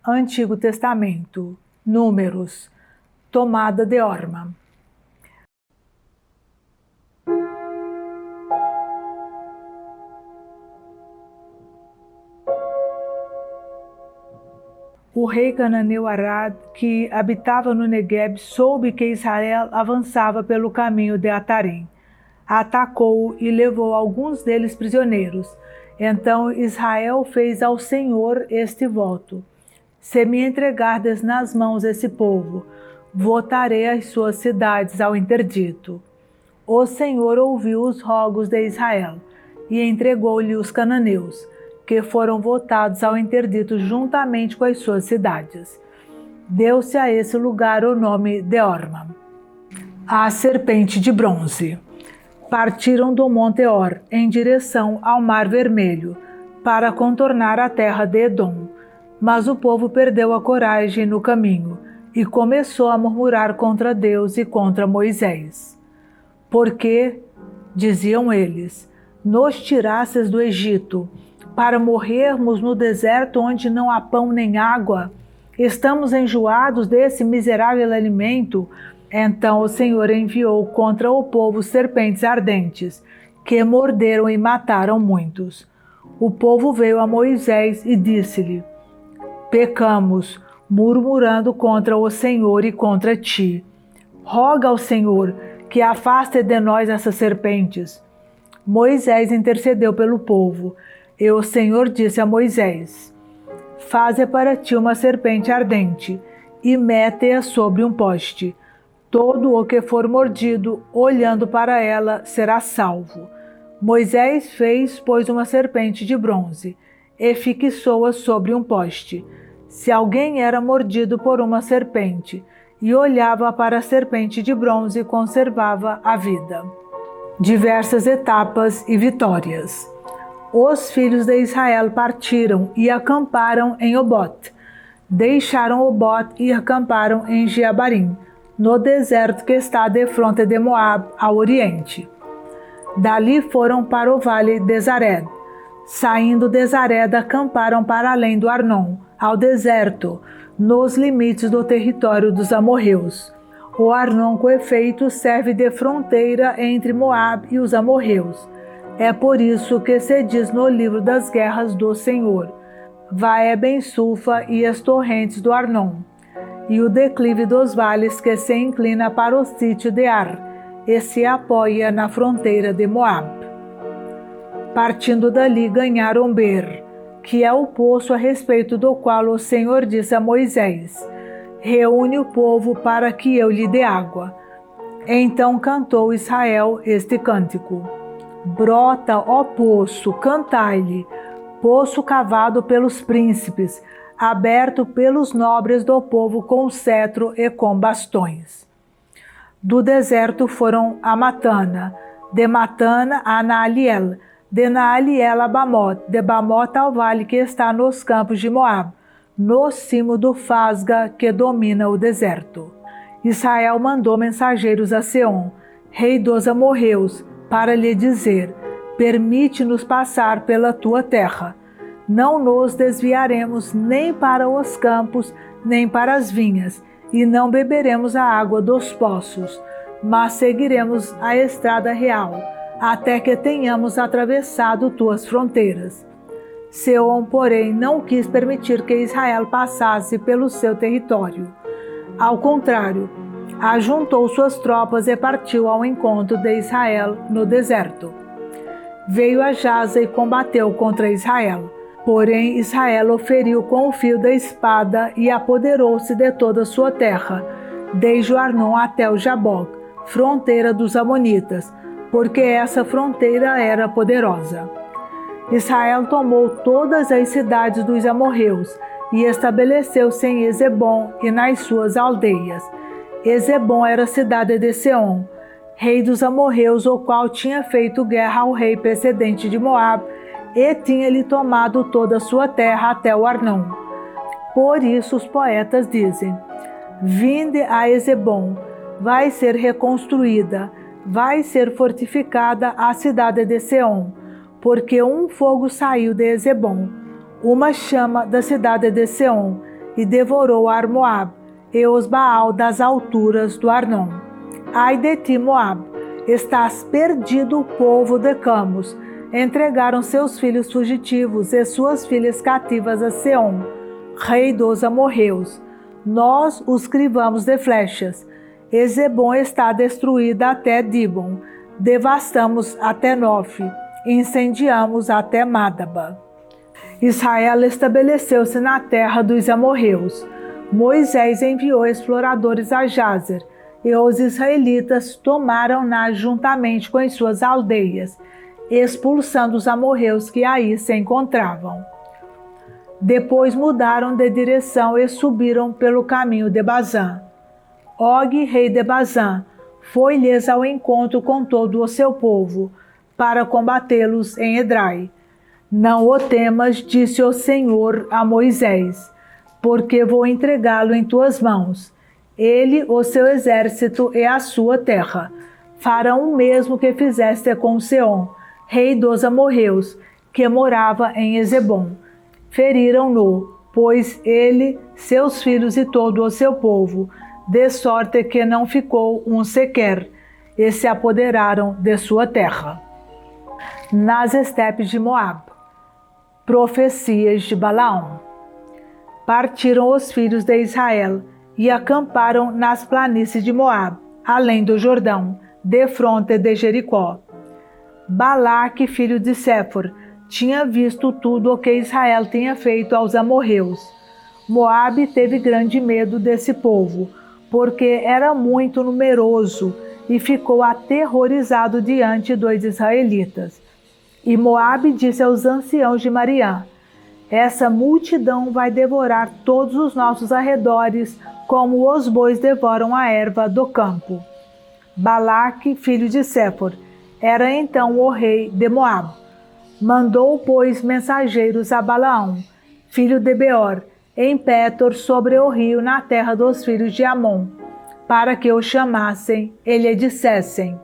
Antigo Testamento, Números, tomada de Horma. O rei cananeu Arad, que habitava no Negueb, soube que Israel avançava pelo caminho de Atarém. Atacou-o e levou alguns deles prisioneiros. Então Israel fez ao Senhor este voto: se me entregardes nas mãos esse povo, votarei as suas cidades ao interdito. O Senhor ouviu os rogos de Israel e entregou-lhe os cananeus, que foram votados ao interdito juntamente com as suas cidades. Deu-se a esse lugar o nome de Horma. A serpente de bronze. Partiram do Monte Or em direção ao Mar Vermelho, para contornar a terra de Edom. Mas o povo perdeu a coragem no caminho e começou a murmurar contra Deus e contra Moisés. Porque, diziam eles, nos tirasses do Egito, para morrermos no deserto onde não há pão nem água? Estamos enjoados desse miserável alimento. Então o Senhor enviou contra o povo serpentes ardentes, que morderam e mataram muitos. O povo veio a Moisés e disse-lhe: pecamos, murmurando contra o Senhor e contra ti. Roga ao Senhor que afaste de nós essas serpentes. Moisés intercedeu pelo povo, e o Senhor disse a Moisés: faze para ti uma serpente ardente, e mete-a sobre um poste. Todo o que for mordido, olhando para ela, será salvo. Moisés fez, pois, uma serpente de bronze, e fixou-a sobre um poste. Se alguém era mordido por uma serpente, e olhava para a serpente de bronze, conservava a vida. Diversas etapas e vitórias. Os filhos de Israel partiram e acamparam em Obote. Deixaram Obote e acamparam em Jeabarim, no deserto que está de fronte de Moab, ao oriente. Dali foram para o vale de Zared. Saindo de Zared, acamparam para além do Arnon, ao deserto, nos limites do território dos amorreus. O Arnon, com efeito, serve de fronteira entre Moab e os amorreus. É por isso que se diz no livro das guerras do Senhor: Vaé Ben-Sulfa e as torrentes do Arnon, e o declive dos vales que se inclina para o sítio de Ar, e se apoia na fronteira de Moab. Partindo dali ganharam Ber, que é o poço a respeito do qual o Senhor disse a Moisés: reúne o povo para que eu lhe dê água. Então cantou Israel este cântico: brota, ó poço, cantai-lhe, poço cavado pelos príncipes, aberto pelos nobres do povo com cetro e com bastões. Do deserto foram a Matana, de Matana a Naaliel, de Naaliel a Bamot, de Bamot ao vale que está nos campos de Moab, no cimo do Fasga que domina o deserto. Israel mandou mensageiros a Seom, rei dos amorreus, para lhe dizer: permite-nos passar pela tua terra. Não nos desviaremos nem para os campos, nem para as vinhas, e não beberemos a água dos poços, mas seguiremos a estrada real, até que tenhamos atravessado tuas fronteiras. Seom, porém, não quis permitir que Israel passasse pelo seu território. Ao contrário, ajuntou suas tropas e partiu ao encontro de Israel no deserto. Veio a Jaza e combateu contra Israel. Porém, Israel o feriu com o fio da espada e apoderou-se de toda a sua terra, desde o Arnon até o Jaboque, fronteira dos amonitas, porque essa fronteira era poderosa. Israel tomou todas as cidades dos amorreus e estabeleceu-se em Ezebom e nas suas aldeias. Ezebom era a cidade de Seom, rei dos amorreus, o qual tinha feito guerra ao rei precedente de Moab, e tinha-lhe tomado toda a sua terra até o Arnon. Por isso os poetas dizem: vinde a Ezebom, vai ser reconstruída, vai ser fortificada a cidade de Seom, porque um fogo saiu de Ezebom, uma chama da cidade de Seom, e devorou Ar-Moab e os Baal das alturas do Arnon. Ai de ti, Moab, estás perdido, povo de Camus. Entregaram seus filhos fugitivos e suas filhas cativas a Seom, rei dos amorreus. Nós os crivamos de flechas. Ezebom está destruída até Dibon. Devastamos até Nof, incendiamos até Madaba. Israel estabeleceu-se na terra dos amorreus. Moisés enviou exploradores a Jazer, e os israelitas tomaram-na juntamente com as suas aldeias, expulsando os amorreus que aí se encontravam. Depois mudaram de direção e subiram pelo caminho de Bazã. Og, rei de Bazã, foi-lhes ao encontro com todo o seu povo, para combatê-los em Edrai. Não o temas, disse o Senhor a Moisés, porque vou entregá-lo em tuas mãos. Ele, o seu exército e a sua terra farão o mesmo que fizeste com Seom, rei dos amorreus, que morava em Ezebom. Feriram-no, pois ele, seus filhos e todo o seu povo, de sorte que não ficou um sequer, e se apoderaram de sua terra. Nas estepes de Moab. Profecias de Balaão. Partiram os filhos de Israel e acamparam nas planícies de Moab, além do Jordão, defronte de Jericó. Balaque, filho de Séfor, tinha visto tudo o que Israel tinha feito aos amorreus. Moabe teve grande medo desse povo, porque era muito numeroso, e ficou aterrorizado diante dos israelitas. E Moabe disse aos anciãos de Mariã: essa multidão vai devorar todos os nossos arredores, como os bois devoram a erva do campo. Balaque, filho de Séfor, era então o rei de Moab. Mandou, pois, mensageiros a Balaão, filho de Beor, em Pétor, sobre o rio, na terra dos filhos de Amon, para que o chamassem e lhe dissessem: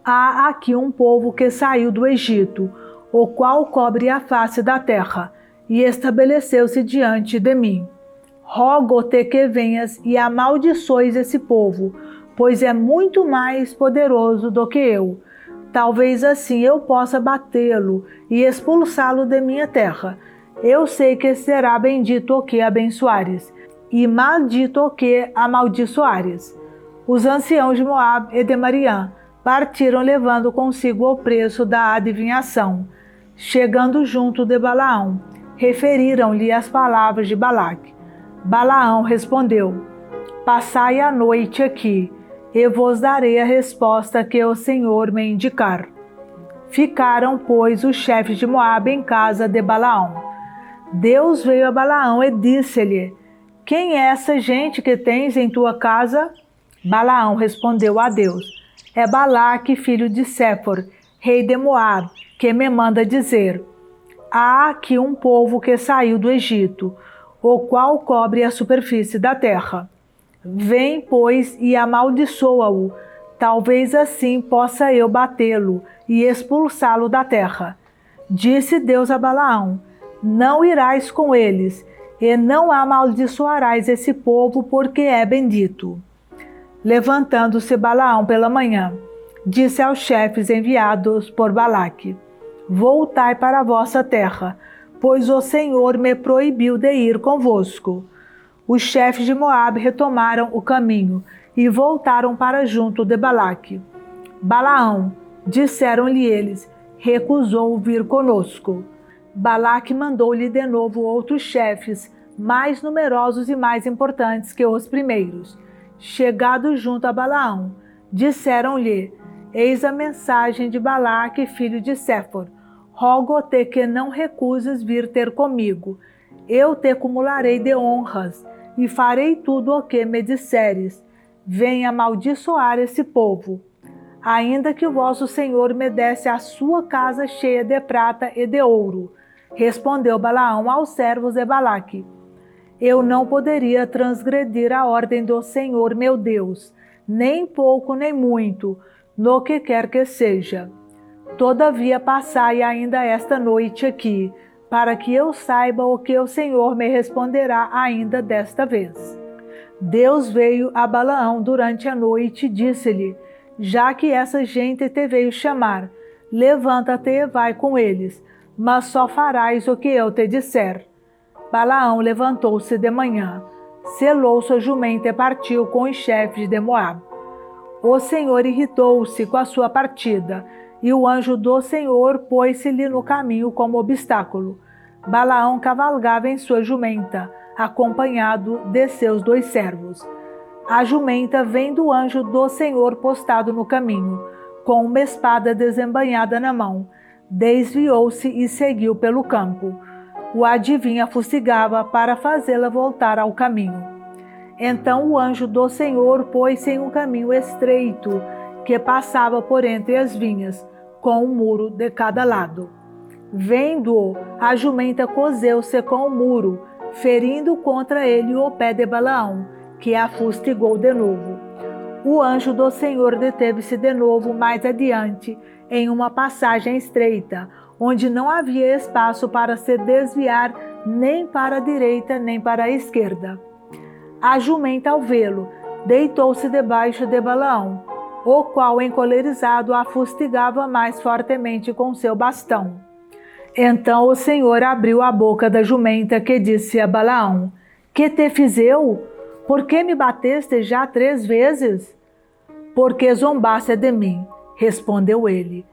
há aqui um povo que saiu do Egito, o qual cobre a face da terra, e estabeleceu-se diante de mim. Rogo-te que venhas e amaldiçoes esse povo, pois é muito mais poderoso do que eu. Talvez assim eu possa batê-lo e expulsá-lo de minha terra. Eu sei que será bendito o que abençoares, e maldito o que amaldiçoares. Os anciãos de Moab e de Mariã partiram levando consigo o preço da adivinhação. Chegando junto de Balaão, referiram-lhe as palavras de Balaque. Balaão respondeu: passai a noite aqui, e vos darei a resposta que o Senhor me indicar. Ficaram, pois, os chefes de Moabe em casa de Balaão. Deus veio a Balaão e disse-lhe: quem é essa gente que tens em tua casa? Balaão respondeu a Deus: é Balaque, filho de Séfor, rei de Moabe, que me manda dizer: há aqui um povo que saiu do Egito, o qual cobre a superfície da terra. Vem, pois, e amaldiçoa-o, talvez assim possa eu batê-lo e expulsá-lo da terra. Disse Deus a Balaão: não irás com eles, e não amaldiçoarás esse povo, porque é bendito. Levantando-se Balaão pela manhã, disse aos chefes enviados por Balaque: voltai para a vossa terra, pois o Senhor me proibiu de ir convosco. Os chefes de Moabe retomaram o caminho e voltaram para junto de Balaque. Balaão, disseram-lhe eles, recusou vir conosco. Balaque mandou-lhe de novo outros chefes, mais numerosos e mais importantes que os primeiros. Chegados junto a Balaão, disseram-lhe: eis a mensagem de Balaque, filho de Séfor. Rogo-te que não recuses vir ter comigo. Eu te acumularei de honras, e farei tudo o que me disseres. Venha amaldiçoar esse povo. Ainda que o vosso Senhor me desse a sua casa cheia de prata e de ouro. Respondeu Balaão aos servos de Balaque: eu não poderia transgredir a ordem do Senhor meu Deus, nem pouco nem muito, no que quer que seja. Todavia passai ainda esta noite aqui, para que eu saiba o que o Senhor me responderá ainda desta vez. Deus veio a Balaão durante a noite e disse-lhe: já que essa gente te veio chamar, levanta-te e vai com eles, mas só farás o que eu te disser. Balaão levantou-se de manhã, selou sua jumenta e partiu com os chefes de Moabe. O Senhor irritou-se com a sua partida, e o anjo do Senhor pôs-se-lhe no caminho como obstáculo. Balaão cavalgava em sua jumenta, acompanhado de seus 2 servos. A jumenta, vendo o anjo do Senhor postado no caminho, com uma espada desembainhada na mão, desviou-se e seguiu pelo campo. O adivinho a fustigava para fazê-la voltar ao caminho. Então o anjo do Senhor pôs-se em um caminho estreito, que passava por entre as vinhas, com um muro de cada lado. Vendo-o, a jumenta cozeu-se com o muro, ferindo contra ele o pé de Balaão, que a fustigou de novo. O anjo do Senhor deteve-se de novo mais adiante, em uma passagem estreita, onde não havia espaço para se desviar nem para a direita nem para a esquerda. A jumenta, ao vê-lo, deitou-se debaixo de Balaão, o qual, encolerizado, a fustigava mais fortemente com seu bastão. Então o Senhor abriu a boca da jumenta, que disse a Balaão: que te fiz eu? Por que me bateste já 3 vezes? Porque zombaste de mim, respondeu ele.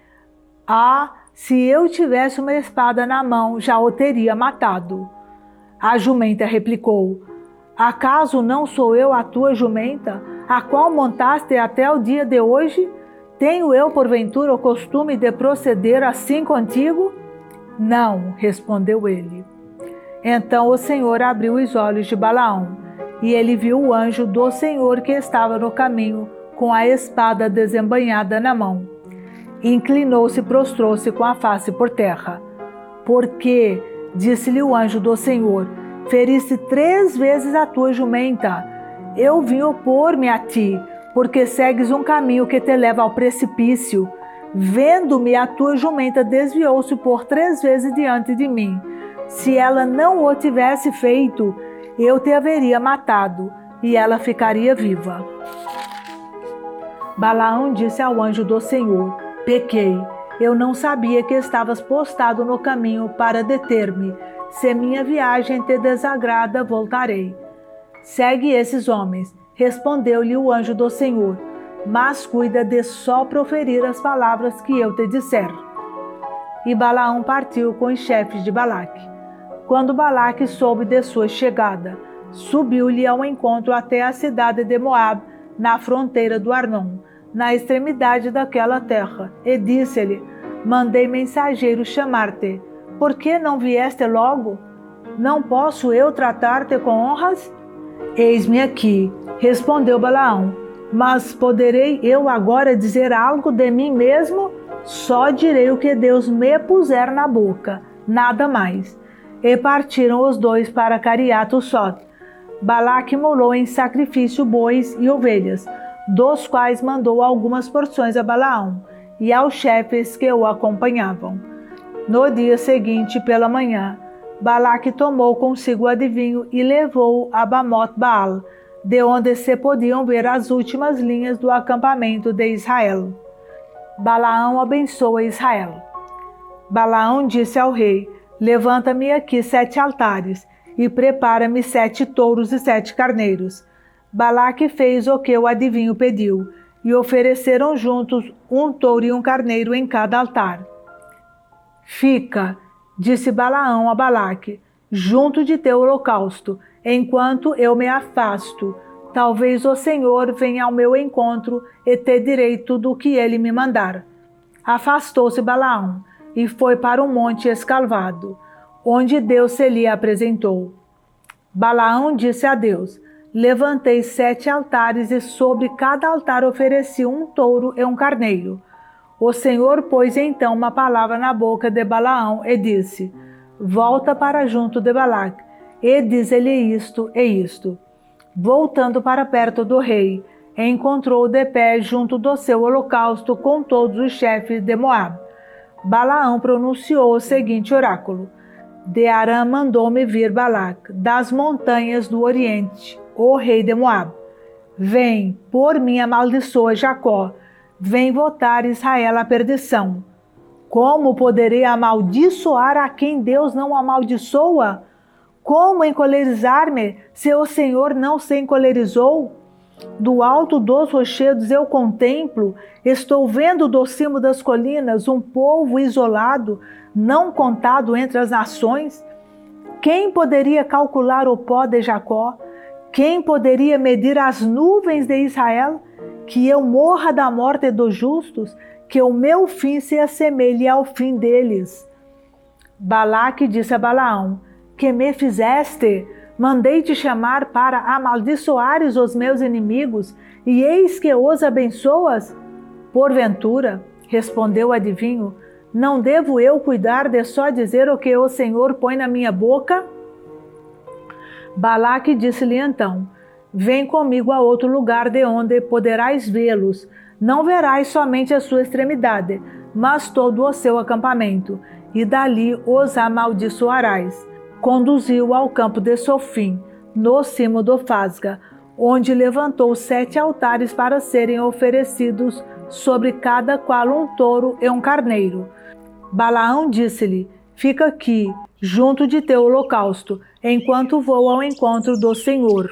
Ah, se eu tivesse uma espada na mão, já o teria matado. A jumenta replicou: acaso não sou eu a tua jumenta, a qual montaste até o dia de hoje? Tenho eu, porventura, o costume de proceder assim contigo? Não, respondeu ele. Então o Senhor abriu os olhos de Balaão, e ele viu o anjo do Senhor que estava no caminho, com a espada desembainhada na mão. Inclinou-se e prostrou-se com a face por terra. Porque, disse-lhe o anjo do Senhor, feriste 3 vezes a tua jumenta. Eu vim opor-me a ti, porque segues um caminho que te leva ao precipício. Vendo-me, a tua jumenta desviou-se por 3 vezes diante de mim. Se ela não o tivesse feito, eu te haveria matado, e ela ficaria viva. Balaão disse ao anjo do Senhor: pequei, eu não sabia que estavas postado no caminho para deter-me. Se minha viagem te desagrada, voltarei. Segue esses homens, respondeu-lhe o anjo do Senhor, mas cuida de só proferir as palavras que eu te disser. E Balaão partiu com os chefes de Balaque. Quando Balaque soube de sua chegada, subiu-lhe ao encontro até a cidade de Moabe, na fronteira do Arnon, na extremidade daquela terra, e disse-lhe: mandei mensageiro chamar-te. Por que não vieste logo? Não posso eu tratar-te com honras? Eis-me aqui, respondeu Balaão. Mas poderei eu agora dizer algo de mim mesmo? Só direi o que Deus me puser na boca, nada mais. E partiram os 2 para Cariat-u-Sot. Balaque imolou em sacrifício bois e ovelhas, dos quais mandou algumas porções a Balaão e aos chefes que o acompanhavam. No dia seguinte, pela manhã, Balaque tomou consigo o adivinho e levou-o a Bamot-Baal, de onde se podiam ver as últimas linhas do acampamento de Israel. Balaão abençoa Israel. Balaão disse ao rei: levanta-me aqui 7 altares e prepara-me 7 touros e 7 carneiros. Balaque fez o que o adivinho pediu, e ofereceram juntos um touro e um carneiro em cada altar. Fica, disse Balaão a Balaque, junto de teu holocausto, enquanto eu me afasto. Talvez o Senhor venha ao meu encontro e te direi tudo o que ele me mandar. Afastou-se Balaão e foi para um monte escalvado, onde Deus se lhe apresentou. Balaão disse a Deus: levantei 7 altares e sobre cada altar ofereci um touro e um carneiro. O Senhor pôs então uma palavra na boca de Balaão e disse: volta para junto de Balaque, e diz-lhe isto e isto. Voltando para perto do rei, encontrou de pé junto do seu holocausto com todos os chefes de Moabe. Balaão pronunciou o seguinte oráculo: de Arã mandou-me vir Balac, das montanhas do Oriente, o rei de Moabe. Vem, por mim amaldiçoa Jacó, vem votar Israel à perdição. Como poderei amaldiçoar a quem Deus não amaldiçoa? Como encolerizar-me se o Senhor não se encolerizou? Do alto dos rochedos eu contemplo, estou vendo do cimo das colinas um povo isolado, não contado entre as nações. Quem poderia calcular o pó de Jacó? Quem poderia medir as nuvens de Israel? Que eu morra da morte dos justos, que o meu fim se assemelhe ao fim deles. Balaque disse a Balaão: que me fizeste? Mandei-te chamar para amaldiçoares os meus inimigos, e eis que os abençoas? Porventura, respondeu o adivinho, não devo eu cuidar de só dizer o que o Senhor põe na minha boca? Balaque disse-lhe então: vem comigo a outro lugar de onde poderás vê-los. Não verás somente a sua extremidade, mas todo o seu acampamento, e dali os amaldiçoarás. Conduziu ao campo de Sofim, no cimo do Fasga, onde levantou 7 altares para serem oferecidos sobre cada qual um touro e um carneiro. Balaão disse-lhe: fica aqui, junto de teu holocausto, enquanto vou ao encontro do Senhor.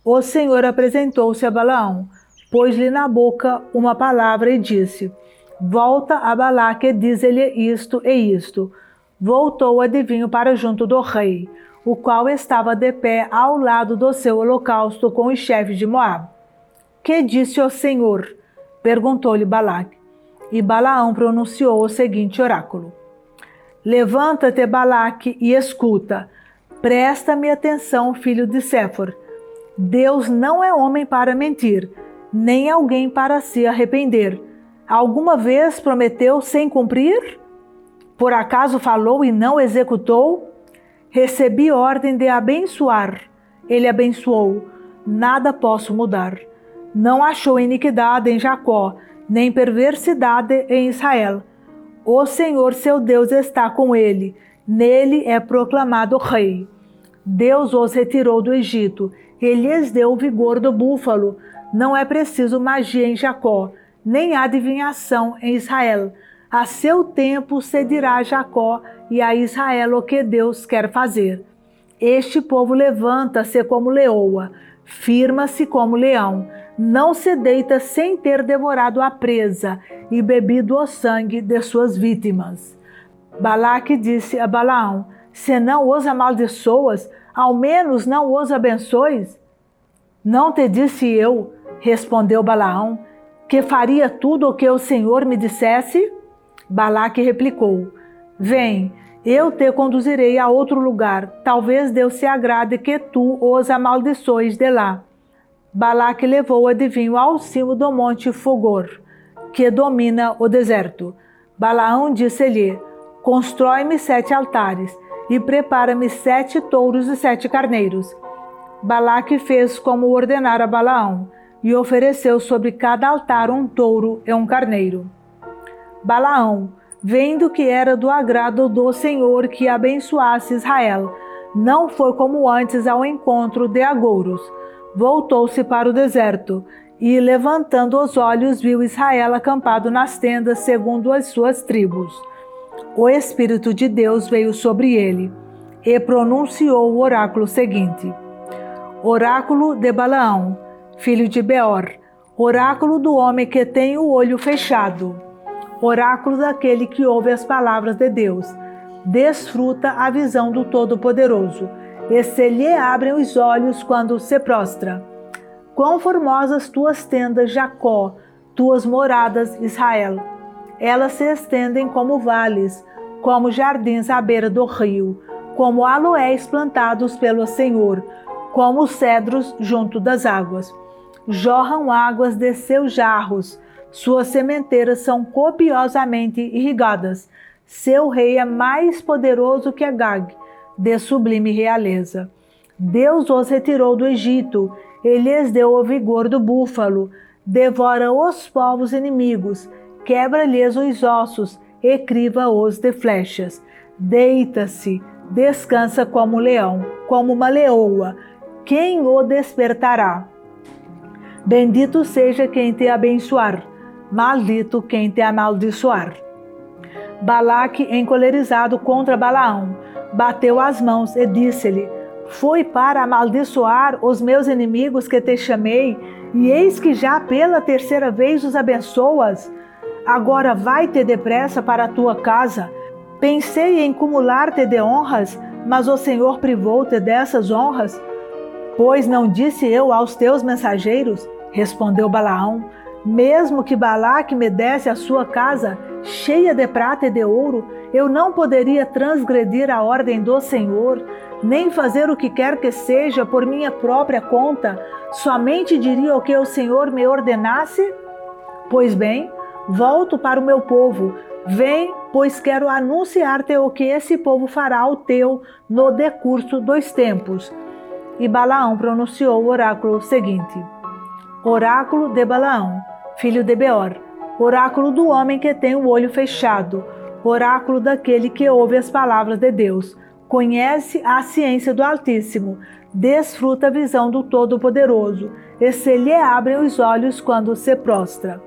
O Senhor apresentou-se a Balaão, pôs-lhe na boca uma palavra e disse: volta a Balaque e diz-lhe isto e isto. Voltou o adivinho para junto do rei, o qual estava de pé ao lado do seu holocausto com os chefes de Moabe. Que disse o Senhor? Perguntou-lhe Balaque. E Balaão pronunciou o seguinte oráculo: levanta-te, Balaque, e escuta. Presta-me atenção, filho de Séfor. Deus não é homem para mentir, nem alguém para se arrepender. Alguma vez prometeu sem cumprir? Por acaso falou e não executou? Recebi ordem de abençoar. Ele abençoou. Nada posso mudar. Não achou iniquidade em Jacó, nem perversidade em Israel. O Senhor seu Deus está com ele. Nele é proclamado rei. Deus os retirou do Egito. Ele lhes deu o vigor do búfalo. Não é preciso magia em Jacó, nem adivinhação em Israel. A seu tempo se dirá a Jacó e a Israel o que Deus quer fazer. Este povo levanta-se como leoa, firma-se como leão, não se deita sem ter devorado a presa e bebido o sangue de suas vítimas. Balaque disse a Balaão: se não os amaldiçoas, ao menos não os abençoes? Não te disse eu, respondeu Balaão, que faria tudo o que o Senhor me dissesse? Balaque replicou: vem, eu te conduzirei a outro lugar, talvez Deus se agrade que tu os amaldiçoes de lá. Balaque levou o adivinho ao cimo do monte Fogor, que domina o deserto. Balaão disse-lhe: constrói-me 7 altares, e prepara-me 7 touros e 7 carneiros. Balaque fez como ordenara Balaão, e ofereceu sobre cada altar um touro e um carneiro. Balaão, vendo que era do agrado do Senhor que abençoasse Israel, não foi como antes ao encontro de agouros. Voltou-se para o deserto, e levantando os olhos viu Israel acampado nas tendas segundo as suas tribos. O Espírito de Deus veio sobre ele, e pronunciou o oráculo seguinte: oráculo de Balaão, filho de Beor, oráculo do homem que tem o olho fechado, oráculo daquele que ouve as palavras de Deus, desfruta a visão do Todo-Poderoso, e se lhe abrem os olhos quando se prostra. Quão formosas tuas tendas, Jacó, tuas moradas, Israel! Elas se estendem como vales, como jardins à beira do rio, como aloés plantados pelo Senhor, como cedros junto das águas. Jorram águas de seus jarros, suas sementeiras são copiosamente irrigadas. Seu rei é mais poderoso que Agag, de sublime realeza. Deus os retirou do Egito, ele lhes deu o vigor do búfalo, devora os povos inimigos, quebra-lhes os ossos e criva-os de flechas. Deita-se, descansa como um leão, como uma leoa. Quem o despertará? Bendito seja quem te abençoar, maldito quem te amaldiçoar. Balaque, encolerizado contra Balaão, bateu as mãos e disse-lhe: Foi para amaldiçoar os meus inimigos que te chamei, e eis que já pela terceira vez os abençoas? Agora vai-te depressa para a tua casa. Pensei em cumular-te de honras, mas o Senhor privou-te dessas honras. Pois não disse eu aos teus mensageiros, respondeu Balaão, mesmo que Balaque me desse a sua casa cheia de prata e de ouro, eu não poderia transgredir a ordem do Senhor, nem fazer o que quer que seja por minha própria conta, somente diria o que o Senhor me ordenasse? Pois bem, volto para o meu povo, vem, pois quero anunciar-te o que esse povo fará ao teu no decurso dos tempos. E Balaão pronunciou o oráculo seguinte: Oráculo de Balaão, filho de Beor, oráculo do homem que tem o olho fechado, oráculo daquele que ouve as palavras de Deus, conhece a ciência do Altíssimo, desfruta a visão do Todo-Poderoso, e se lhe abrem os olhos quando se prostra.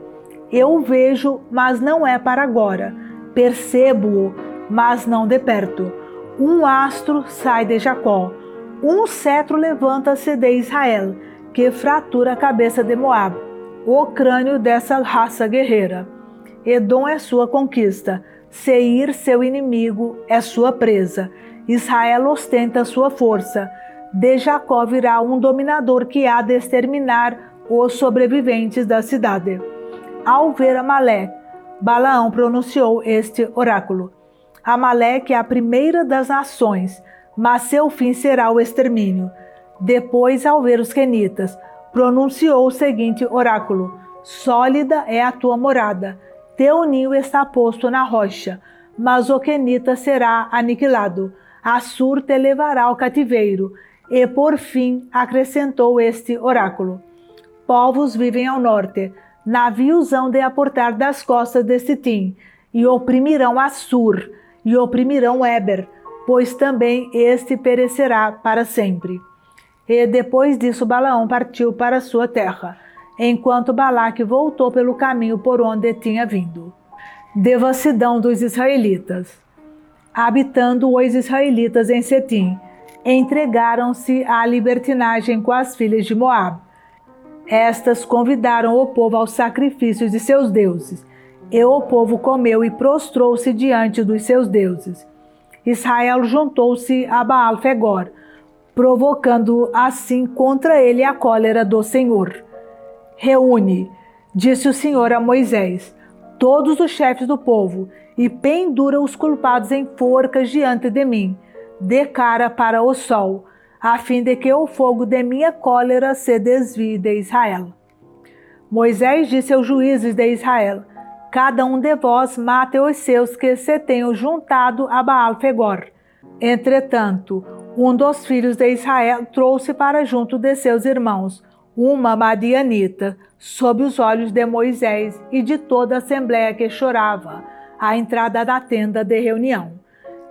Eu o vejo, mas não é para agora, percebo-o, mas não de perto. Um astro sai de Jacó, um cetro levanta-se de Israel, que fratura a cabeça de Moab, o crânio dessa raça guerreira. Edom é sua conquista, Seir, seu inimigo, é sua presa. Israel ostenta sua força. De Jacó virá um dominador que há de exterminar os sobreviventes da cidade. Ao ver Amaleque, Balaão pronunciou este oráculo: Amaleque é a primeira das nações, mas seu fim será o extermínio. Depois, ao ver os quenitas, pronunciou o seguinte oráculo: Sólida é a tua morada, teu ninho está posto na rocha, mas o quenita será aniquilado. Assur te levará ao cativeiro. E por fim acrescentou este oráculo: Povos vivem ao norte, navios hão de aportar das costas de Sitim, e oprimirão Assur, e oprimirão Éber, pois também este perecerá para sempre. E depois disso Balaão partiu para sua terra, enquanto Balaque voltou pelo caminho por onde tinha vindo. Devassidão dos israelitas. Habitando os israelitas em Setim, entregaram-se à libertinagem com as filhas de Moabe. Estas convidaram o povo aos sacrifícios de seus deuses, e o povo comeu e prostrou-se diante dos seus deuses. Israel juntou-se a Baal-Fegor, provocando assim contra ele a cólera do Senhor. Reúne, disse o Senhor a Moisés, todos os chefes do povo, e pendura os culpados em forcas diante de mim, de cara para o sol, a fim de que o fogo de minha cólera se desvie de Israel. Moisés disse aos juízes de Israel: Cada um de vós mate os seus que se tenham juntado a Baal-Fegor. Entretanto, um dos filhos de Israel trouxe para junto de seus irmãos uma madianita, sob os olhos de Moisés e de toda a assembleia que chorava, à entrada da tenda de reunião.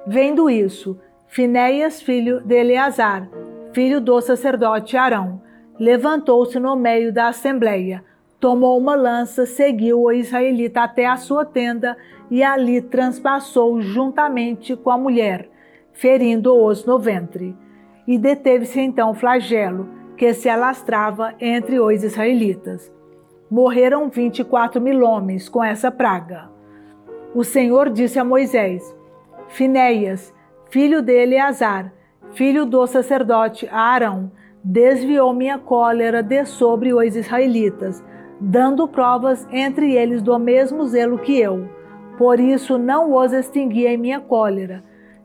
Vendo isso, Finéias, filho de Eleazar, filho do sacerdote Arão, levantou-se no meio da assembleia, tomou uma lança, seguiu o israelita até a sua tenda e ali transpassou juntamente com a mulher, ferindo-os no ventre. E deteve-se então o flagelo, que se alastrava entre os israelitas. Morreram 24.000 homens com essa praga. O Senhor disse a Moisés: Finéias, filho de Eleazar, filho do sacerdote Arão, desviou minha cólera de sobre os israelitas, dando provas entre eles do mesmo zelo que eu. Por isso não os extingui em minha cólera.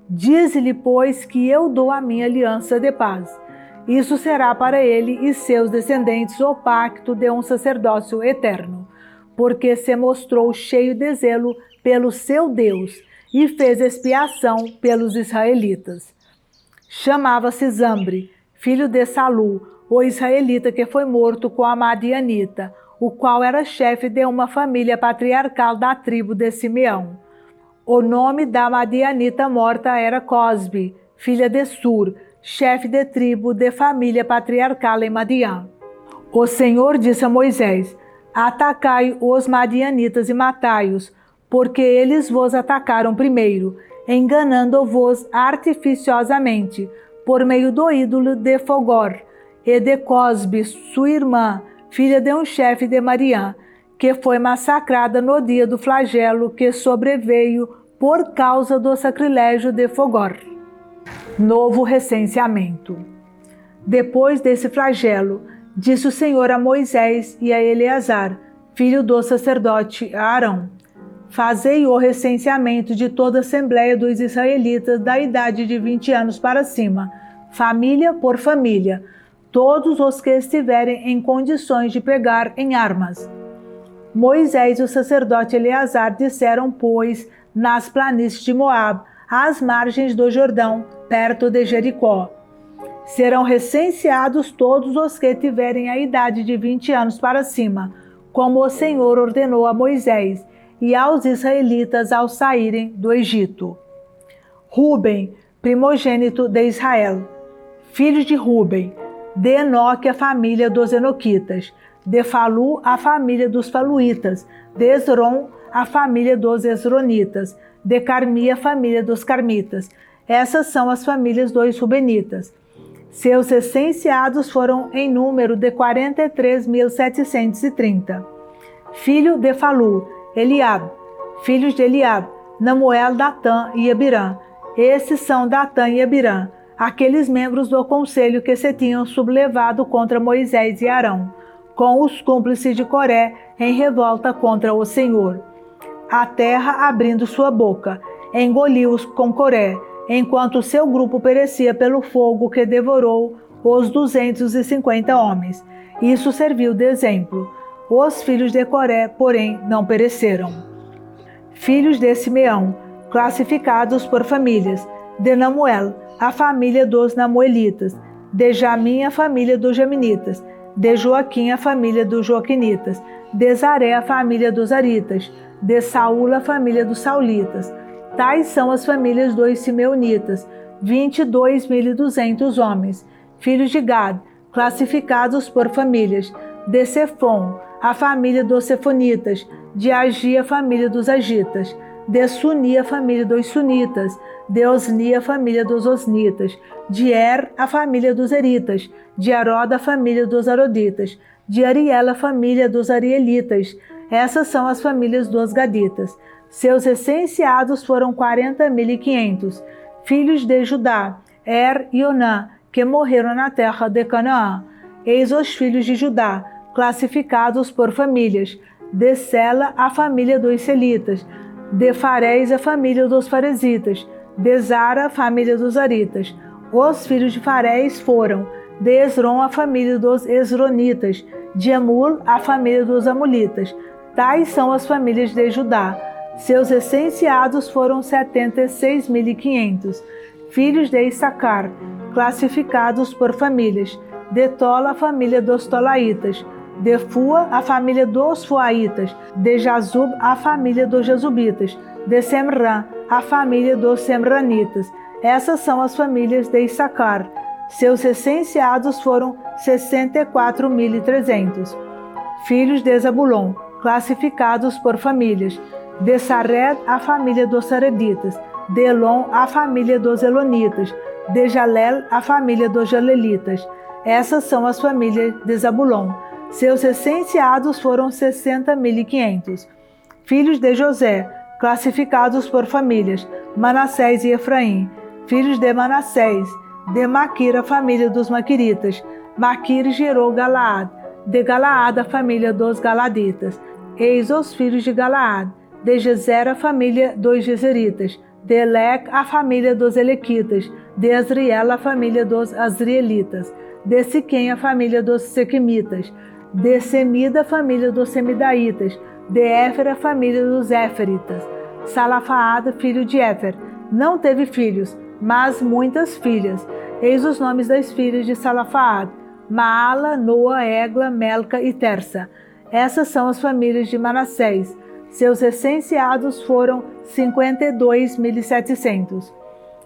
Dize-lhe, pois, que eu dou a minha aliança de paz. Isso será para ele e seus descendentes o pacto de um sacerdócio eterno, porque se mostrou cheio de zelo pelo seu Deus e fez expiação pelos israelitas. Chamava-se Zambre, filho de Salu, o israelita que foi morto com a madianita, o qual era chefe de uma família patriarcal da tribo de Simeão. O nome da madianita morta era Cosbe, filha de Sur, chefe de tribo de família patriarcal em Madian. O Senhor disse a Moisés: atacai os madianitas e matai-os, porque eles vos atacaram primeiro, enganando-vos artificiosamente, por meio do ídolo de Fogor, e de Cosbe, sua irmã, filha de um chefe de Madian, que foi massacrada no dia do flagelo que sobreveio por causa do sacrilégio de Fogor. Novo recenseamento. Depois desse flagelo, disse o Senhor a Moisés e a Eleazar, filho do sacerdote Arão: fazei o recenseamento de toda a assembleia dos israelitas da idade de 20 anos para cima, família por família, todos os que estiverem em condições de pegar em armas. Moisés e o sacerdote Eleazar disseram, pois, nas planícies de Moabe, às margens do Jordão, perto de Jericó: serão recenseados todos os que tiverem a idade de 20 anos para cima, como o Senhor ordenou a Moisés e aos israelitas ao saírem do Egito. Ruben, primogênito de Israel. Filhos de Ruben: de Enoque, a família dos Enoquitas; de Falu, a família dos Faluitas; de Esrom, a família dos Esronitas; de Carmi, a família dos Carmitas. Essas são as famílias dos Rubenitas. Seus recenseados foram em número de 43.730. Filho de Falu: Eliabe. Filhos de Eliabe: Namuel, Datã e Abirã. Esses são Datã e Abirã, aqueles membros do conselho que se tinham sublevado contra Moisés e Arão, com os cúmplices de Coré em revolta contra o Senhor. A terra, abrindo sua boca, engoliu-os com Coré, enquanto seu grupo perecia pelo fogo que devorou os 250 homens. Isso serviu de exemplo. Os filhos de Coré, porém, não pereceram. Filhos de Simeão, classificados por famílias: de Namuel, a família dos Namuelitas; de Jamim, a família dos Jaminitas; de Joaquim, a família dos Joaquinitas; de Zaré, a família dos Aritas; de Saúl, a família dos Saulitas. Tais são as famílias dos Simeonitas, 22.200 homens. Filhos de Gad, classificados por famílias: de Sefom, a família dos Sefonitas; de Agi, a família dos Agitas; de Suni, a família dos Sunitas; de Osni, a família dos Osnitas; de a família dos Eritas; de Arod, a família dos Aroditas; de Ariel, a família dos Arielitas. Essas são as famílias dos Gaditas. Seus recenseados foram 40.500. Filhos de Judá: e Onã, que morreram na terra de Canaã. Eis os filhos de Judá, classificados por famílias: de Sela, a família dos Selitas; de Farés, a família dos Faresitas; de Zara, a família dos Aritas. Os filhos de Farés foram: de Esrom, a família dos Esronitas; de Amul, a família dos Amulitas. Tais são as famílias de Judá. Seus recenseados foram 76.500. Filhos de Issacar, classificados por famílias: de Tola, a família dos Tolaitas; de Fua, a família dos Fuaitas; de Jazub, a família dos Jazubitas; de Semrã, a família dos Semranitas. Essas são as famílias de Issacar. Seus recenseados foram 64.300. Filhos de Zabulon, classificados por famílias: de Sared, a família dos Sareditas; de Elon, a família dos Elonitas; de Jalel, a família dos Jalelitas. Essas são as famílias de Zabulon. Seus recenseados foram 60.500. Filhos de José, classificados por famílias: Manassés e Efraim. Filhos de Manassés: de Maquir, a família dos Maquiritas. Maquir gerou Galaad; de Galaad, a família dos Galaditas. Eis os filhos de Galaad: de Gezer, a família dos Gezeritas; de Elec, a família dos Elequitas; de Asriel, a família dos Asrielitas; de Siquém, a família dos Sequemitas; de Semida, a família dos Semidaitas; de Éfer, a família dos Éferitas. Salafaad, filho de Éfer, não teve filhos, mas muitas filhas. Eis os nomes das filhas de Salafaad: Maala, Noa, Egla, Melca e Tersa. Essas são as famílias de Manassés. Seus recenseados foram 52.700.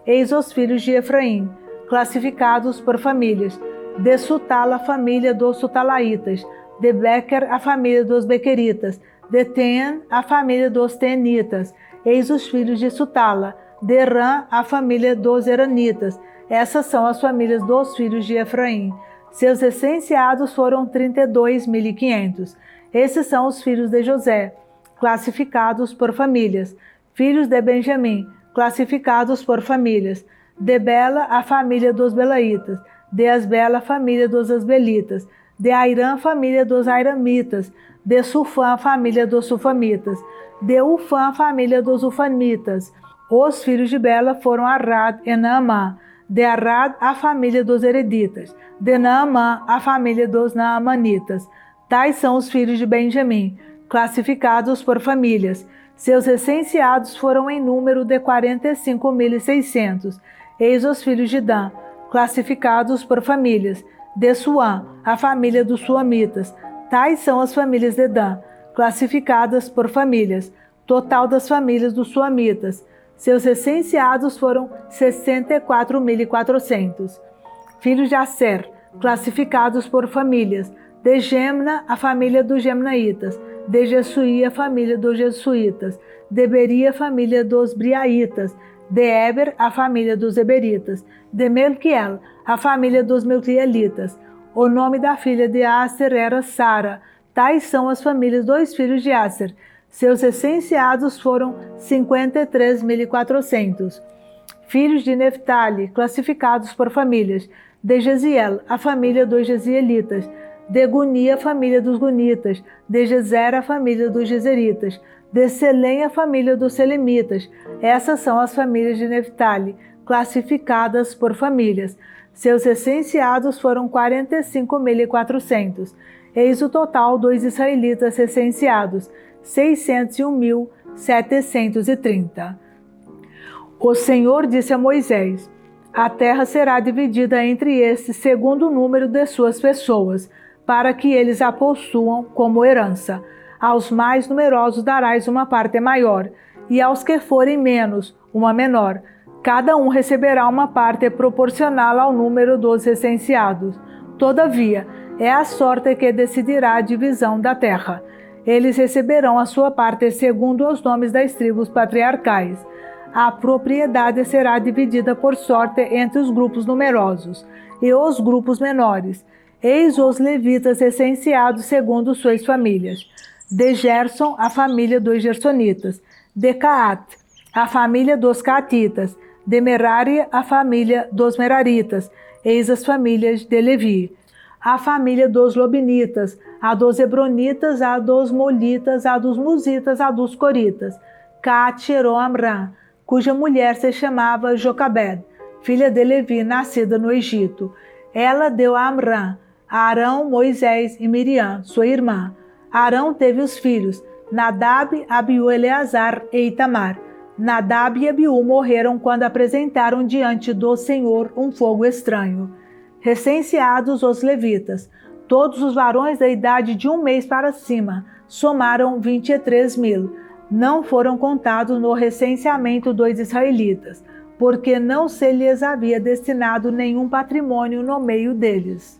Eis os filhos de Efraim, classificados por famílias. De Sutala, a família dos Sutalaitas. De Bequer, a família dos Bequeritas. De Ten, a família dos Tenitas. Eis os filhos de Sutala. De Rã, a família dos Eranitas. Essas são as famílias dos filhos de Efraim. Seus recenseados foram 32.500. Esses são os filhos de José, classificados por famílias. Filhos de Benjamim, classificados por famílias. De Bela, a família dos Belaitas. De Asbela, a família dos Asbelitas. De Airã, a família dos Airamitas. De Sufã, a família dos Sufamitas. De Ufã, a família dos Ufamitas. Os filhos de Bela foram Arad e Naamã. De Arad, a família dos Hereditas. De Naamã, a família dos Naamanitas. Tais são os filhos de Benjamim, classificados por famílias. Seus recenseados foram em número de 45.600. Eis os filhos de Dan, classificados por famílias. De Suã, a família dos Suamitas. Tais são as famílias de Dan, classificadas por famílias. Total das famílias dos Suamitas. Seus recenseados foram 64.400. Filhos de Aser, classificados por famílias. De Gemna, a família dos Gemnaitas. De Jesuí, a família dos Jesuítas. De Beri, a família dos Briaitas. De Eber, a família dos Eberitas. De Melquiel, a família dos Melquielitas. O nome da filha de Aser era Sara. Tais são as famílias dos filhos de Aser. Seus recenseados foram 53.400. Filhos de Neftali, classificados por famílias. De Jeziel, a família dos Jezielitas. De Guni, a família dos Gunitas. De Gezer, a família dos Gezeritas. De Selém, a família dos Selemitas. Essas são as famílias de Neftali, classificadas por famílias. Seus recenseados foram 45.400. Eis o total dos israelitas recenseados, 601.730. O Senhor disse a Moisés: a terra será dividida entre estes segundo o número de suas pessoas, para que eles a possuam como herança. Aos mais numerosos darás uma parte maior, e aos que forem menos, uma menor. Cada um receberá uma parte proporcional ao número dos recenseados. Todavia, é a sorte que decidirá a divisão da terra. Eles receberão a sua parte segundo os nomes das tribos patriarcais. A propriedade será dividida por sorte entre os grupos numerosos e os grupos menores. Eis os levitas recenseados segundo suas famílias. De Gerson, a família dos Gersonitas. De Caat, a família dos Caatitas. De Merari, a família dos Meraritas. Eis as famílias de Levi. A família dos Lobinitas, a dos Hebronitas, a dos Molitas, a dos Musitas, a dos Coritas. Caat gerou Amram, cuja mulher se chamava Jocabed, filha de Levi, nascida no Egito. Ela deu a Amram, a Arão, Moisés e Miriam, sua irmã. Arão teve os filhos Nadab, Abiú, Eleazar e Itamar. Nadab e Abiú morreram quando apresentaram diante do Senhor um fogo estranho. Recenseados os levitas, todos os varões da idade de 1 mês para cima, somaram 23.000. Não foram contados no recenseamento dos israelitas, porque não se lhes havia destinado nenhum patrimônio no meio deles.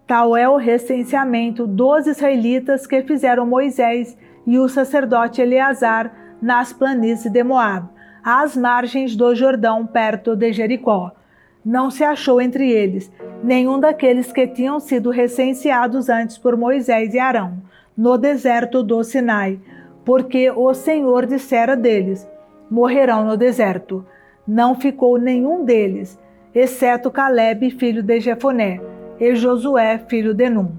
Tal é o recenseamento dos israelitas que fizeram Moisés e o sacerdote Eleazar nas planícies de Moabe, às margens do Jordão, perto de Jericó. Não se achou entre eles nenhum daqueles que tinham sido recenseados antes por Moisés e Arão, no deserto do Sinai, porque o Senhor dissera deles: morrerão no deserto. Não ficou nenhum deles, exceto Calebe, filho de Jefoné, e Josué, filho de Num.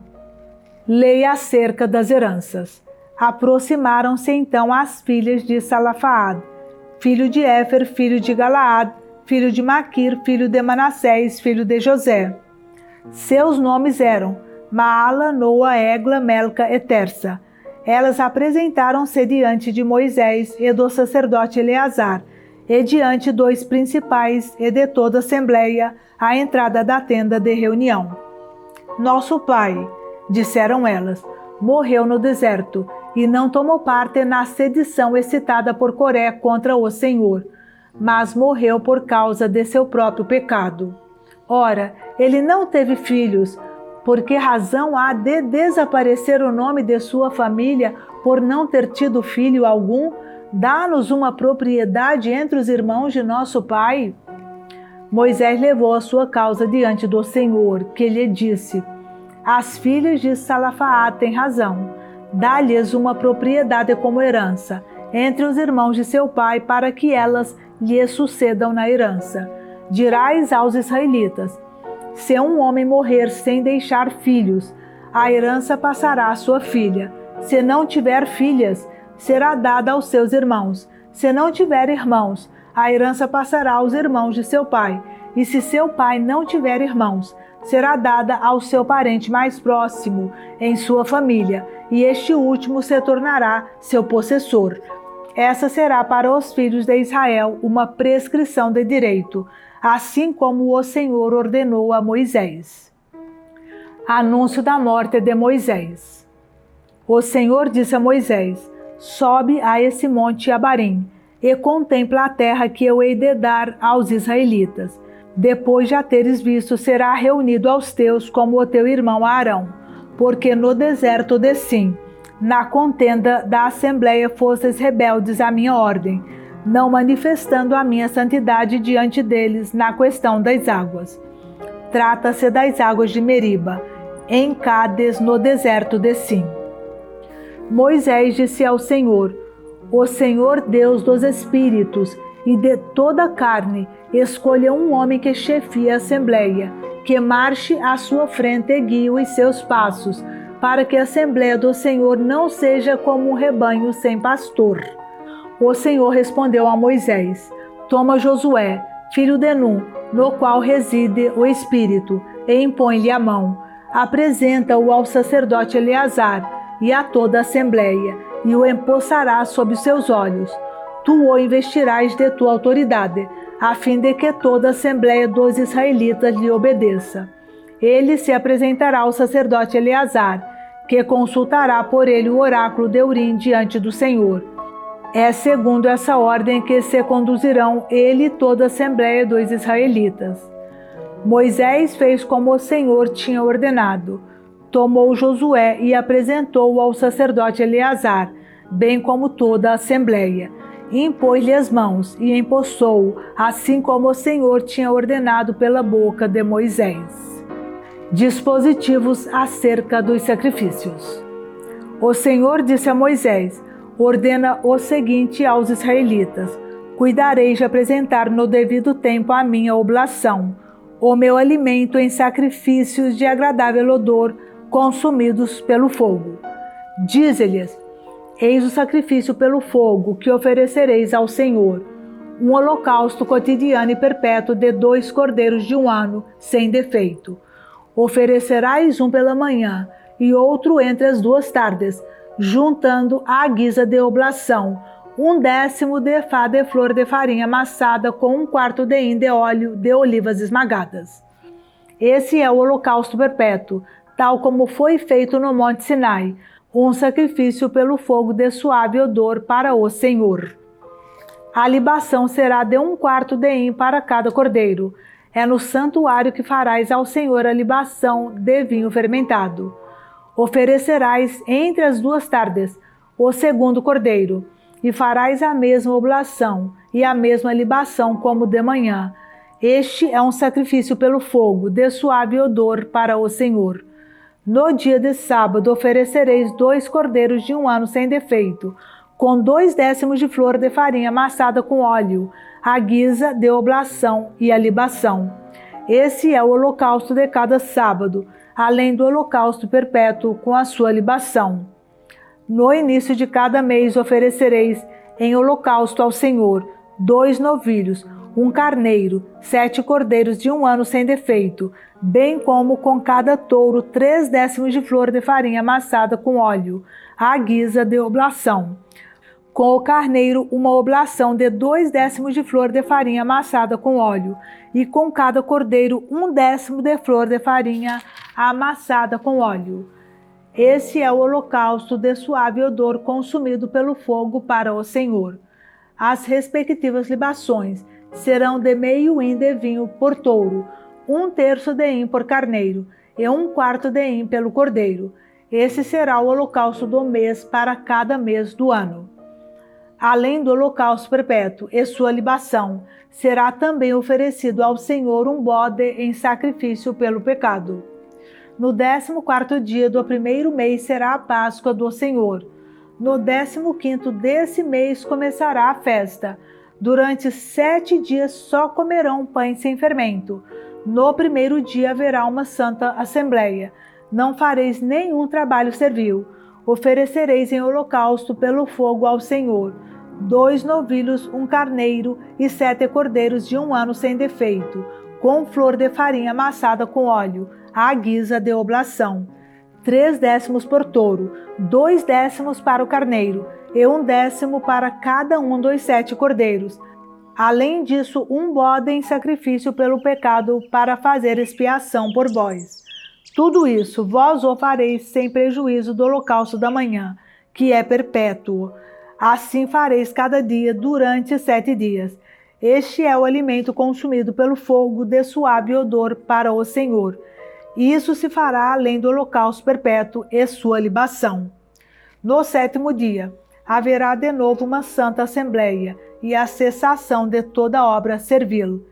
Lei acerca das heranças. Aproximaram-se então as filhas de Salafaad, filho de Éfer, filho de Galaad, filho de Maquir, filho de Manassés, filho de José. Seus nomes eram Maala, Noa, Egla, Melca e Tersa. Elas apresentaram-se diante de Moisés e do sacerdote Eleazar, e diante dos principais e de toda a assembleia, à entrada da tenda de reunião. Nosso pai, disseram elas, morreu no deserto, e não tomou parte na sedição excitada por Coré contra o Senhor. mas morreu por causa de seu próprio pecado. Ora, ele não teve filhos, por que razão há de desaparecer o nome de sua família por não ter tido filho algum? Dá-nos uma propriedade entre os irmãos de nosso pai. Moisés levou a sua causa diante do Senhor, que lhe disse: as filhas de Salafaate têm razão. Dá-lhes uma propriedade como herança entre os irmãos de seu pai, para que elas lhe sucedam na herança. Dirás aos israelitas: se um homem morrer sem deixar filhos, a herança passará à sua filha. Se não tiver filhas, será dada aos seus irmãos. Se não tiver irmãos, a herança passará aos irmãos de seu pai. E se seu pai não tiver irmãos, será dada ao seu parente mais próximo em sua família, e este último se tornará seu possessor. Essa será para os filhos de Israel uma prescrição de direito, assim como o Senhor ordenou a Moisés. Anúncio da morte de Moisés. O Senhor disse a Moisés: sobe a esse monte Abarim e contempla a terra que eu hei de dar aos israelitas. Depois de a teres visto, será reunido aos teus como o teu irmão Arão, porque no deserto de Sim, na contenda da assembleia, fostes rebeldes à minha ordem, não manifestando a minha santidade diante deles na questão das águas. Trata-se das águas de Meriba, em Cádiz, no deserto de Sim. Moisés disse ao Senhor: o Senhor Deus dos espíritos e de toda a carne escolha um homem que chefie a assembleia, que marche à sua frente e guie os seus passos, para que a assembleia do Senhor não seja como um rebanho sem pastor. O Senhor respondeu a Moisés: toma Josué, filho de Nun, no qual reside o Espírito, e impõe-lhe a mão. Apresenta-o ao sacerdote Eleazar e a toda a assembleia, e o empossarás sob os seus olhos. Tu o investirás de tua autoridade, a fim de que toda a assembleia dos israelitas lhe obedeça. Ele se apresentará ao sacerdote Eleazar, que consultará por ele o oráculo de Urim diante do Senhor. É segundo essa ordem que se conduzirão ele e toda a assembleia dos israelitas. Moisés fez como o Senhor tinha ordenado. Tomou Josué e apresentou-o ao sacerdote Eleazar, bem como toda a assembleia. Impôs-lhe as mãos e empossou-o, assim como o Senhor tinha ordenado pela boca de Moisés. Dispositivos acerca dos sacrifícios. O Senhor disse a Moisés: ordena o seguinte aos israelitas: cuidareis de apresentar no devido tempo a minha oblação, o meu alimento em sacrifícios de agradável odor, consumidos pelo fogo. Dize-lhes: eis o sacrifício pelo fogo que oferecereis ao Senhor, um holocausto cotidiano e perpétuo de 2 cordeiros de 1 ano, sem defeito. Oferecerás um pela manhã e outro entre as 2 tardes, juntando à guisa de oblação 1/10 de efá de flor de farinha amassada com 1/4 de hin de óleo de olivas esmagadas. Esse é o holocausto perpétuo, tal como foi feito no Monte Sinai, um sacrifício pelo fogo de suave odor para o Senhor. A libação será de 1/4 de hin para cada cordeiro. É no santuário que farás ao Senhor a libação de vinho fermentado. Oferecerás entre as 2 tardes o segundo cordeiro, e farás a mesma oblação e a mesma libação como de manhã. Este é um sacrifício pelo fogo, de suave odor para o Senhor. No dia de sábado oferecereis 2 cordeiros de 1 ano sem defeito, com 2/10 de flor de farinha amassada com óleo, a guisa de oblação e a libação. Esse é o holocausto de cada sábado, além do holocausto perpétuo com a sua libação. No início de cada mês oferecereis em holocausto ao Senhor 2 novilhos, 1 carneiro, 7 cordeiros de 1 ano sem defeito, bem como com cada touro 3/10 de flor de farinha amassada com óleo, à guisa de oblação. Com o carneiro, uma oblação de 2/10 de flor de farinha amassada com óleo, e com cada cordeiro 1/10 de flor de farinha amassada com óleo. Esse é o holocausto de suave odor consumido pelo fogo para o Senhor. As respectivas libações serão de meio hin de vinho por touro, 1/3 de hin por carneiro, e 1/4 de hin pelo cordeiro. Esse será o holocausto do mês para cada mês do ano. Além do holocausto perpétuo e sua libação, será também oferecido ao Senhor um bode em sacrifício pelo pecado. No 14º dia do primeiro mês será a Páscoa do Senhor. No 15º desse mês começará a festa. Durante 7 dias só comerão pães sem fermento. No primeiro dia haverá uma santa assembleia. Não fareis nenhum trabalho servil. Oferecereis em holocausto pelo fogo ao Senhor 2 novilhos, 1 carneiro e 7 cordeiros de 1 ano sem defeito, com flor de farinha amassada com óleo, à guisa de oblação. 3/10 por touro, 2/10 para o carneiro, e 1/10 para cada um dos 7 cordeiros. Além disso, um bode em sacrifício pelo pecado para fazer expiação por vós. Tudo isso vós o fareis sem prejuízo do holocausto da manhã, que é perpétuo. Assim fareis cada dia durante 7 dias. Este é o alimento consumido pelo fogo de suave odor para o Senhor. Isso se fará além do holocausto perpétuo e sua libação. No 7º dia, haverá de novo uma santa assembleia e a cessação de toda obra servil.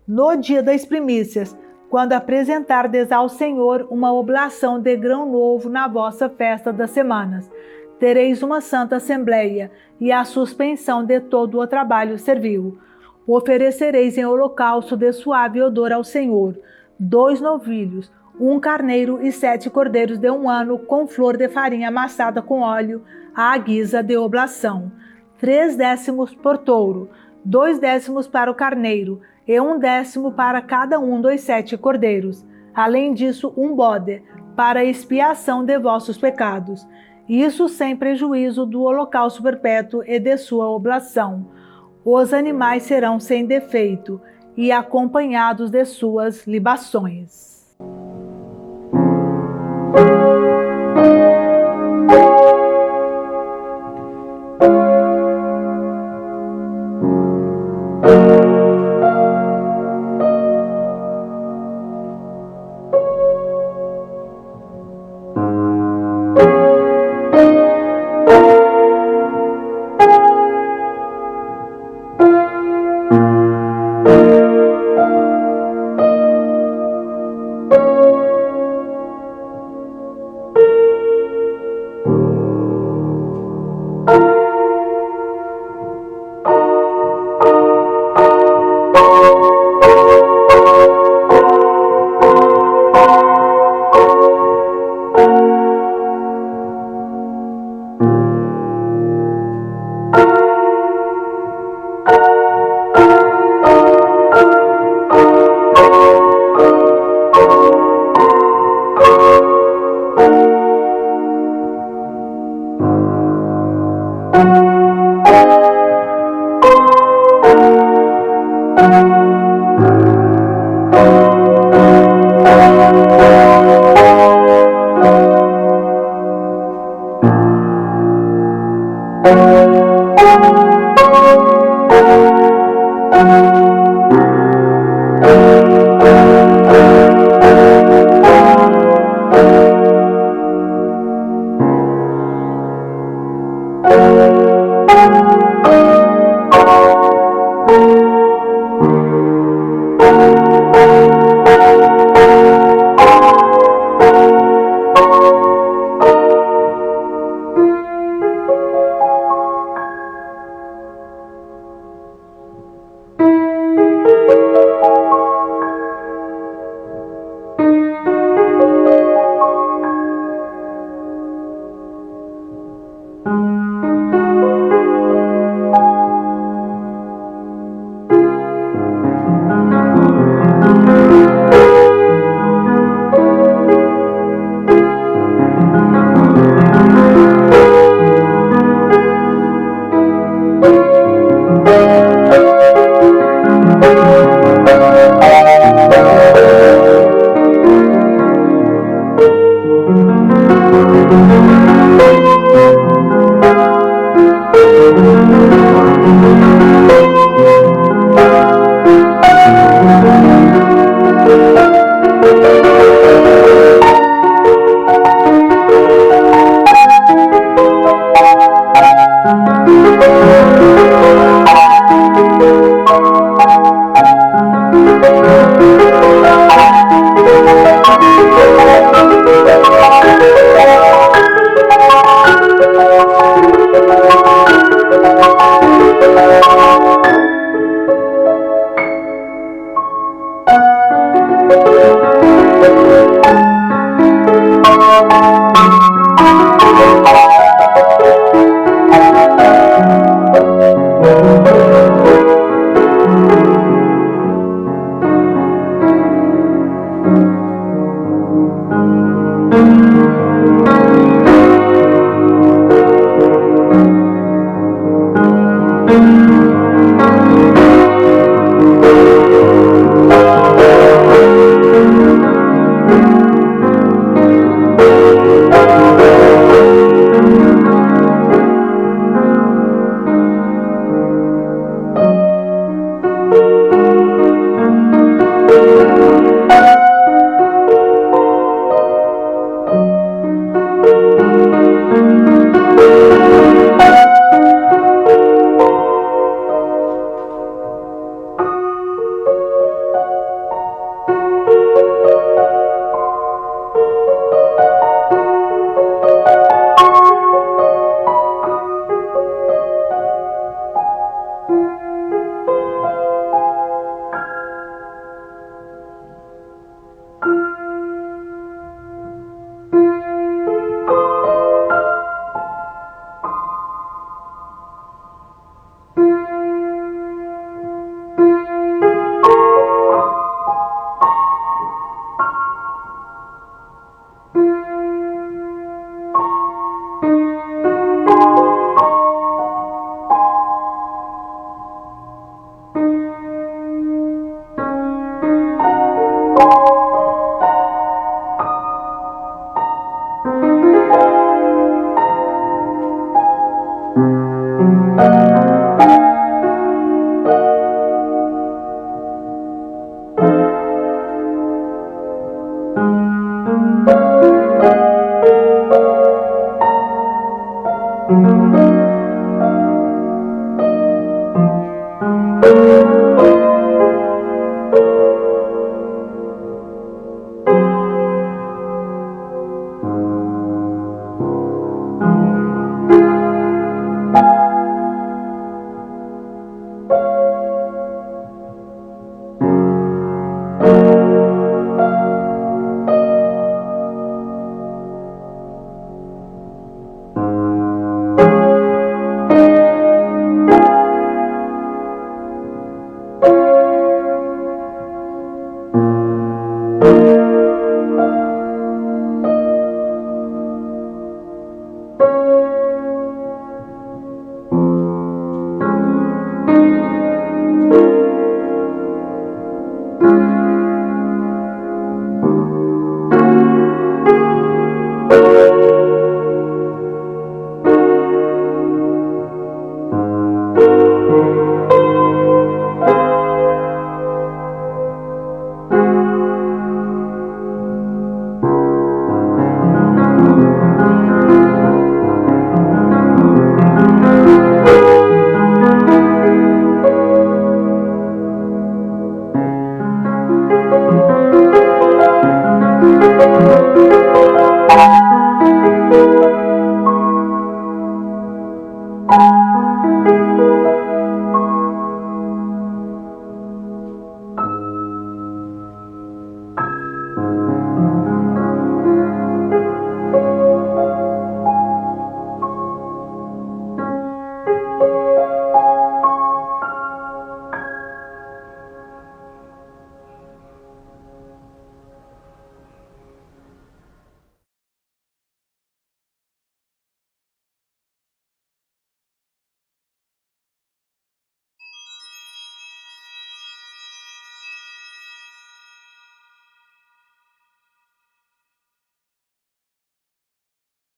No dia das primícias, quando apresentardes ao Senhor uma oblação de grão novo na vossa festa das semanas, tereis uma santa assembleia e a suspensão de todo o trabalho servil. Oferecereis em holocausto de suave odor ao Senhor 2 novilhos, 1 carneiro e 7 cordeiros de 1 ano com flor de farinha amassada com óleo, à guisa de oblação. 3/10 por touro, 2/10 para o carneiro e 1/10 para cada um dos 7 cordeiros. Além disso, um bode, para a expiação de vossos pecados. Isso sem prejuízo do holocausto perpétuo e de sua oblação. Os animais serão sem defeito e acompanhados de suas libações.